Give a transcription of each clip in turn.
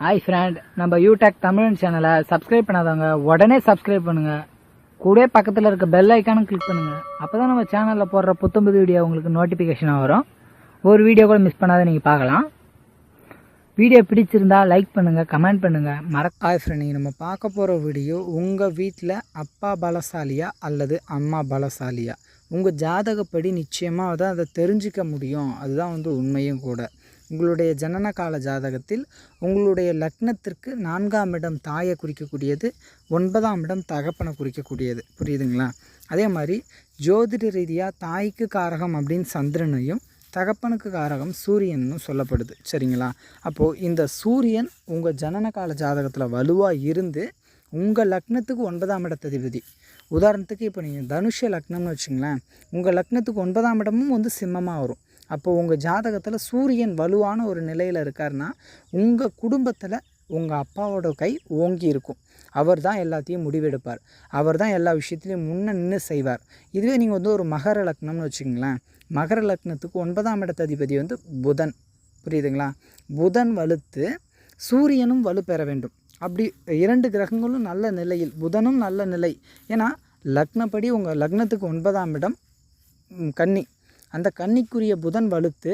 Hi friend, நம்ம யூடெக் தமிழ் சேனலை subscribe பண்ணாதவங்க உடனே சப்ஸ்கிரைப் பண்ணுங்க. கூட பக்கத்தில் இருக்க பெல் ஐக்கானும் கிளிக் பண்ணுங்க. அப்பதான் நம்ம சேனலில் போடுற புத்தம்புது வீடியோ உங்களுக்கு நோட்டிஃபிகேஷனாக வரும். ஒரு வீடியோ கூட மிஸ் பண்ணாத நீங்கள் பார்க்கலாம். வீடியோ பிடிச்சிருந்தா லைக் பண்ணுங்கள், கமெண்ட் பண்ணுங்கள். ஹாய் ஃப்ரெண்ட், நீங்கள் நம்ம பார்க்க போகிற வீடியோ உங்கள் வீட்டில் அப்பா பலசாலியா அல்லது அம்மா பலசாலியா, உங்கள் ஜாதகப்படி நிச்சயமாக தான் அதை தெரிஞ்சிக்க முடியும். அதுதான் உண்மையும் கூட. உங்களுடைய ஜனன கால ஜாதகத்தில் உங்களுடைய லக்னத்திற்கு 4ஆம் இடம் தாயை குறிக்கக்கூடியது, 9ஆம் இடம் தகப்பனை குறிக்கக்கூடியது. புரியுதுங்களா? அதே மாதிரி ஜோதிட ரீதியாக தாய்க்கு காரகம் அப்படின்னு சந்திரனையும் தகப்பனுக்கு காரகம் சூரியனும் சொல்லப்படுது. சரிங்களா? அப்போது இந்த சூரியன் உங்கள் ஜனன கால ஜாதகத்தில் வலுவாக இருந்து உங்கள் லக்னத்துக்கு 9ஆம் இடத்ததிபதி. உதாரணத்துக்கு இப்போ நீங்கள் தனுஷ லக்னம்னு வச்சுங்களேன், உங்கள் லக்னத்துக்கு 9ஆம் இடமும் சிம்மமாக வரும். அப்போது உங்கள் ஜாதகத்தில் சூரியன் வலுவான ஒரு நிலையில் இருக்காருன்னா உங்கள் குடும்பத்தில் உங்கள் அப்பாவோட கை ஓங்கி இருக்கும். அவர் தான் எல்லாத்தையும் முடிவெடுப்பார். அவர் தான் எல்லா விஷயத்துலையும் முன்ன நின்று செய்வார். இதுவே நீங்கள் ஒரு மகர லக்னம்னு வச்சுங்களேன், மகர லக்னத்துக்கு 9ஆம் இடத்ததிபதி புதன். புரியுதுங்களா? புதன் வலுத்து சூரியனும் வலு பெற வேண்டும். அப்படி 2 கிரகங்களும் நல்ல நிலையில், புதனும் நல்ல நிலை. ஏன்னா லக்னப்படி உங்கள் லக்னத்துக்கு 9ஆம் இடம் கன்னி, அந்த கன்னிக்குரிய புதன் வலுத்து,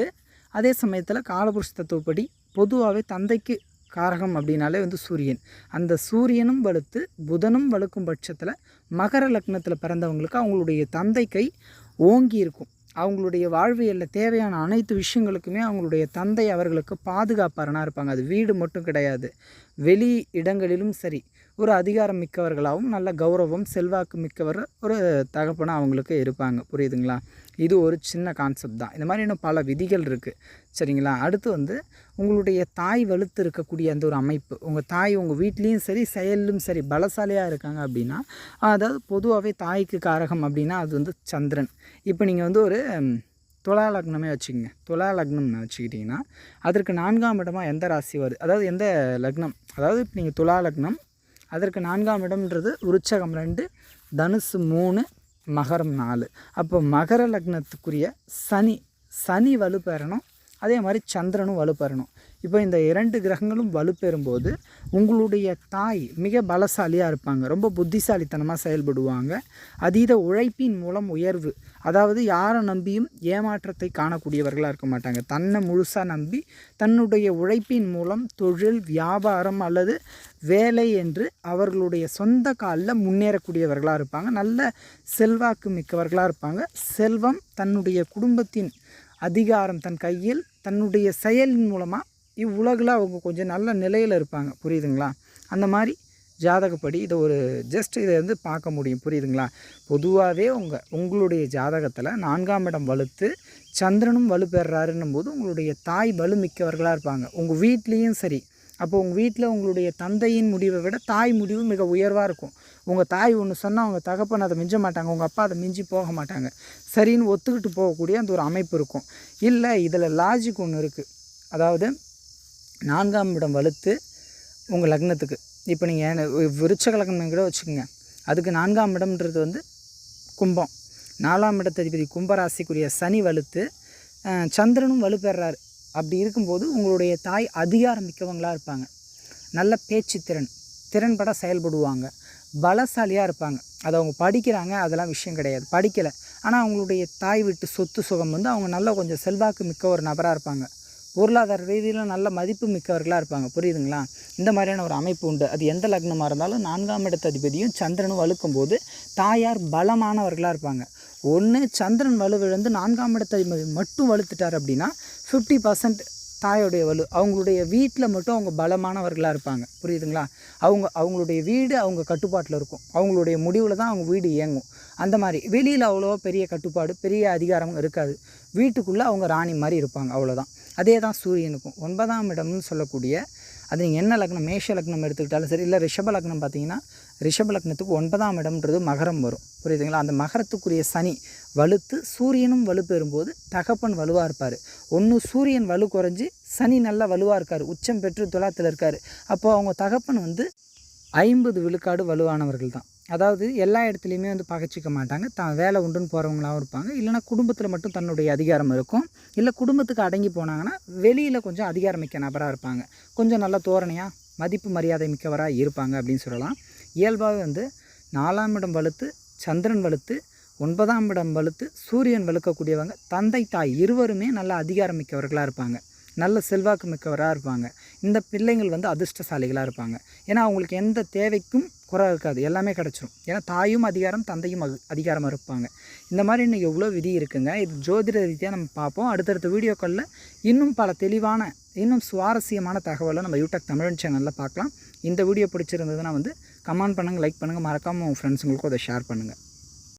அதே சமயத்தில் காலபுருஷ தத்துவப்படி பொதுவாகவே தந்தைக்கு காரகம் அப்படின்னாலே சூரியன். அந்த சூரியனும் வலுத்து புதனும் வலுக்கும் பட்சத்தில் மகர லக்னத்தில் பிறந்தவங்களுக்கு அவங்களுடைய தந்தை கை ஓங்கி இருக்கும். அவங்களுடைய வாழ்வியலில் தேவையான அனைத்து விஷயங்களுக்குமே அவங்களுடைய தந்தை அவர்களுக்கு பாதுகாப்பாரனாக இருப்பாங்க. அது வீடு மட்டும் கிடையாது, வெளி இடங்களிலும் சரி ஒரு அதிகாரம் மிக்கவர்களாகவும் நல்ல கௌரவம் செல்வாக்கு மிக்கவர் ஒரு தகப்பனாக அவங்களுக்கு இருப்பாங்க. புரியுதுங்களா? இது ஒரு சின்ன கான்செப்ட் தான். இந்த மாதிரி இன்னும் பல விதிகள் இருக்குது. சரிங்களா? அடுத்து உங்களுடைய தாய் வலுத்து இருக்கக்கூடிய அந்த ஒரு அமைப்பு, உங்கள் தாய் உங்கள் வீட்லேயும் சரி செயலிலும் சரி பலசாலியாக இருக்காங்க அப்படின்னா, அதாவது பொதுவாகவே தாய்க்கு காரகம் அப்படின்னா அது சந்திரன். இப்போ நீங்கள் ஒரு துலா லக்னமே வச்சுக்கோங்க. துலா லக்னம்னு வச்சுக்கிட்டிங்கன்னா அதற்கு 4ஆம் இடமாக எந்த ராசி வருது, அதாவது எந்த லக்னம், அதாவது இப்போ நீங்கள் துலா லக்னம், அதற்கு 4ஆம் இடம்ன்றது விருச்சகம் 2, தனுசு 3, மகரம் 4. அப்போ மகர லக்னத்துக்குரிய சனி வலு பெறணும். அதே மாதிரி சந்திரனும் வலு பெறணும். இப்போ இந்த 2 கிரகங்களும் வலு பெறும்போது உங்களுடைய தாய் மிக பலசாலியாக இருப்பாங்க. ரொம்ப புத்திசாலித்தனமாக செயல்படுவாங்க. அதீத உழைப்பின் மூலம் உயர்வு, அதாவது யாரை நம்பியும் ஏமாற்றத்தை காணக்கூடியவர்களாக இருக்க மாட்டாங்க. தன்னை முழுசாக நம்பி தன்னுடைய உழைப்பின் மூலம் தொழில், வியாபாரம் அல்லது வேலை என்று அவர்களுடைய சொந்த காலில் முன்னேறக்கூடியவர்களாக இருப்பாங்க. நல்ல செல்வாக்கு மிக்கவர்களாக இருப்பாங்க. செல்வம், தன்னுடைய குடும்பத்தின் அதிகாரம் தன் கையில், தன்னுடைய செயலின் மூலமாக இவ்வுலகில் அவங்க கொஞ்சம் நல்ல நிலையில் இருப்பாங்க. புரியுதுங்களா? அந்த மாதிரி ஜாதகப்படி இதை இதை பார்க்க முடியும். புரியுதுங்களா? பொதுவாகவே உங்களுடைய ஜாதகத்தில் 4ஆம் இடம் வலுத்து சந்திரனும் வலு பெறாருன்னும் போது உங்களுடைய தாய் வலு மிக்கவர்களாக இருப்பாங்க. உங்கள் வீட்லேயும் சரி. அப்போ உங்கள் வீட்டில் உங்களுடைய தந்தையின் முடிவை விட தாய் முடிவு மிக உயர்வாக இருக்கும். உங்கள் தாய் ஒன்று சொன்னால் அவங்க தகப்பன் அதை மிஞ்ச மாட்டாங்க, உங்கள் அப்பா அதை மிஞ்சி போக மாட்டாங்க. சரின்னு ஒத்துக்கிட்டு போகக்கூடிய அந்த ஒரு அமைப்பு இருக்கும். இல்லை, இதில் லாஜிக் ஒன்று இருக்குது. அதாவது 4ஆம் இடம் வலுத்து உங்கள் லக்னத்துக்கு, இப்போ நீங்கள் விருச்சக லக்னம் கூட வச்சுக்கோங்க, அதுக்கு 4ஆம் இடம்ன்றது கும்பம். 4ஆம் இடத்ததிபதி கும்பராசிக்குரிய சனி வலுத்து சந்திரனும் வலு பெறாரு. அப்படி இருக்கும்போது உங்களுடைய தாய் அதிகாரம் மிக்கவங்களாக இருப்பாங்க. நல்ல பேச்சு திறன்பட செயல்படுவாங்க. பலசாலியாக இருப்பாங்க. அதை அவங்க படிக்கிறாங்க, அதெல்லாம் விஷயம் கிடையாது, படிக்கலை. ஆனால் அவங்களுடைய தாய் வீட்டு சொத்து சுகம் அவங்க நல்ல கொஞ்சம் செல்வாக்கு மிக்க ஒரு நபராக இருப்பாங்க. பொருளாதார ரீதியில் நல்ல மதிப்பு மிக்கவர்களாக இருப்பாங்க. புரியுதுங்களா? இந்த மாதிரியான ஒரு அமைப்பு உண்டு. அது எந்த லக்னமாக இருந்தாலும் 4ஆம் இடத்ததிபதியும் சந்திரனும் வலுக்கும் போது தாயார் பலமானவர்களாக இருப்பாங்க. ஒன்று சந்திரன் வலுவிழந்து 4ஆம் இடத்ததிபதி மட்டும் வலுத்துட்டார் அப்படின்னா 50% தாயோடைய வலு. அவங்களுடைய வீட்டில் மட்டும் அவங்க பலமானவர்களாக இருப்பாங்க. புரியுதுங்களா? அவங்களுடைய வீடு அவங்க கட்டுப்பாட்டில் இருக்கும். அவங்களுடைய முடிவில் தான் அவங்க வீடு இயங்கும். அந்த மாதிரி வெளியில் அவ்வளோவா பெரிய கட்டுப்பாடு, பெரிய அதிகாரம் இருக்காது. வீட்டுக்குள்ளே அவங்க ராணி மாதிரி இருப்பாங்க, அவ்வளோதான். அதே தான் சூரியனுக்கும் 9ஆம் இடம்னு சொல்லக்கூடிய, அது நீங்கள் என்ன லக்னம், மேஷ லக்னம் எடுத்துக்கிட்டாலும் சரி, இல்லை ரிஷப லக்னம் பார்த்தீங்கன்னா ரிஷப லக்னத்துக்கு 9ஆம் இடம்ன்றது மகரம் வரும். புரியுதுங்களா? அந்த மகரத்துக்குரிய சனி வலுத்து சூரியனும் வலு பெறும்போது தகப்பன் வலுவாக இருப்பார். ஒன்று சூரியன் வலு குறைஞ்சி சனி நல்லா வலுவாக இருக்கார், உச்சம் பெற்று துலாத்தில் இருக்கார். அப்போது அவங்க தகப்பன் 50 விழுக்காடு வலுவானவர்கள் தான். அதாவது எல்லா இடத்துலையுமே பகைச்சிக்க மாட்டாங்க. தான் வேலை உண்டுன்னு போகிறவங்களாகவும் இருப்பாங்க. இல்லைனா குடும்பத்தில் மட்டும் தன்னுடைய அதிகாரம் இருக்கும். இல்லை குடும்பத்துக்கு அடங்கி போனாங்கன்னா வெளியில் கொஞ்சம் அதிகாரமிக்க நபராக இருப்பாங்க. கொஞ்சம் நல்ல தோரணையாக மதிப்பு மரியாதை மிக்கவராக இருப்பாங்க அப்படின்னு சொல்லலாம். இயல்பாகவே வந்து 4ஆம் இடம் வலுத்து சந்திரன் வலுத்து 9ஆம் இடம் வலுத்து சூரியன் வலுக்கக்கூடியவங்க தந்தை தாய் இருவருமே நல்ல அதிகாரம் மிக்கவர்களாக இருப்பாங்க, நல்ல செல்வாக்கு மிக்கவராக இருப்பாங்க. இந்த பிள்ளைங்கள் வந்து அதிர்ஷ்டசாலிகளாக இருப்பாங்க. ஏன்னா அவங்களுக்கு எந்த தேவைக்கும் குறை இருக்காது, எல்லாமே கிடச்சிரும். ஏன்னா தாயும் அதிகாரம் தந்தையும் அதிகாரம் இருப்பாங்க. இந்த மாதிரி இன்னும் எவ்வளோ விதி இருக்குங்க. இது ஜோதிட ரீதியாக நம்ம பார்ப்போம். அடுத்தடுத்த வீடியோக்களில் இன்னும் பல தெளிவான இன்னும் சுவாரஸ்யமான தகவலை நம்ம யூடியூப் தமிழ் சேனலில் பார்க்கலாம். இந்த வீடியோ பிடிச்சிருந்ததுன்னா வந்து கமெண்ட் பண்ணுங்கள், லைக் பண்ணுங்கள், மறக்காமல் உங்கள் ஃப்ரெண்ட்ஸுங்களுக்கும் அதை ஷேர் பண்ணுங்கள்.